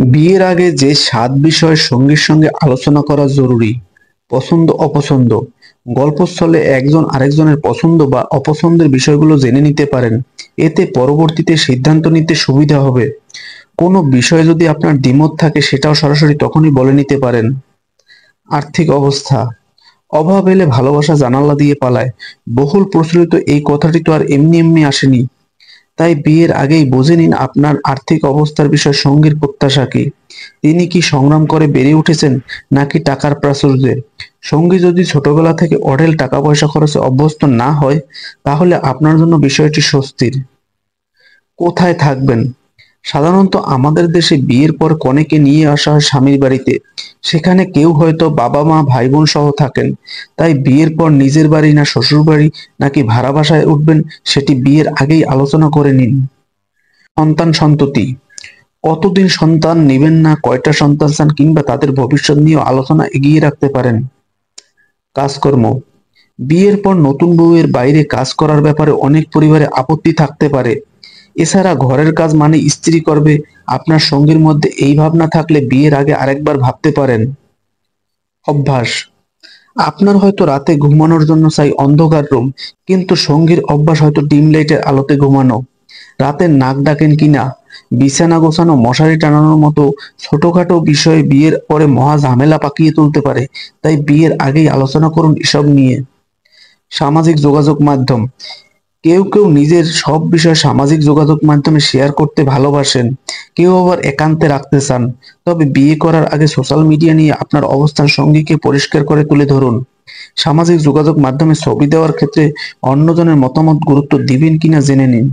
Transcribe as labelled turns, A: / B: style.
A: বিয়ের আগে যে ৭ বিষয় সঙ্গীর সঙ্গে আলোচনা করা জরুরি। পছন্দ অপছন্দ। গল্পস্থলে একজন আরেকজনের পছন্দ বা অপছন্দের বিষয়গুলো জেনে নিতে পারেন। এতে পরবর্তীতে সিদ্ধান্ত নিতে সুবিধা হবে। কোনো বিষয়ে যদি আপনার দ্বিমত থাকে সেটাও সরাসরি তখনই বলে নিতে পারেন। আর্থিক অবস্থা। অভাব এলে ভালোবাসা জানালা দিয়ে পালায়। বহুল প্রচলিত এই কথাটি তো আর এমনি এমনি আসেনি। তাই বিয়ের আগেই বুঝে নিন আপনার আর্থিক অবস্থার বিষয়ে সঙ্গীর প্রত্যাশা কি। তিনি কি সংগ্রাম করে বেড়ে উঠেছেন নাকি টাকার প্রাচুর্যে। সঙ্গী যদি ছোটবেলা থেকে অঢেল টাকা পয়সা খরচে অভ্যস্ত না হয় তাহলে আপনার জন্য বিষয়টি স্বস্তির। কোথায় থাকবেন। সাধারণত আমাদের দেশে বিয়ের পর কনেকে নিয়ে আসা হয় স্বামীর বাড়িতে। সেখানে কেউ হয়তো বাবা মা ভাই বোন সহ থাকেন। তাই বিয়ের পর নিজের বাড়ি না শ্বশুর বাড়ি নাকি ভাড়া বাসায় উঠবেন সেটি বিয়ের আগেই আলোচনা করে নিন। সন্তান সন্ততি। কতদিন সন্তান নেবেন না কয়টা সন্তান চান কিংবা তাদের ভবিষ্যৎ নিয়েও আলোচনা এগিয়ে রাখতে পারেন। কাজকর্ম। বিয়ের পর নতুন বউয়ের বাইরে কাজ করার ব্যাপারে অনেক পরিবারে আপত্তি থাকতে পারে। এছাড়া ঘরের কাজ মানে স্ত্রী করবে, আপনার সঙ্গীর মধ্যে এই ভাবনা থাকলে বিয়ের আগে আরেকবার ভাবতে পারেন। অভ্যাস। আপনার হয়তো রাতে ঘুমানোর জন্য চাই অন্ধকার রুম, কিন্তু সঙ্গীর অভ্যাস হয়তো ডিম লাইটের আলোতে ঘুমানো। রাতে নাক ডাকেন কিনা, বিছানা গোছানো, মশারি টানানোর মতো ছোটখাটো বিষয়ে বিয়ের পরে মহা ঝামেলা পাকিয়ে তুলতে পারে। তাই বিয়ের আগেই আলোচনা করুন এসব নিয়ে। সামাজিক যোগাযোগ মাধ্যম। কেউ কেউ নিজের সব বিষয় সামাজিক যোগাযোগ মাধ্যমে শেয়ার করতে ভালোবাসেন, কেউ আবার একান্তে রাখতে চান। তবে বিয়ে করার আগে সোশ্যাল মিডিয়া নিয়ে আপনার অবস্থান সঙ্গীকে পরিষ্কার করে তুলে ধরুন। সামাজিক যোগাযোগ মাধ্যমে ছবি দেওয়ার ক্ষেত্রে অন্যজনের মতামত গুরুত্ব দিবেন কিনা জেনে নিন।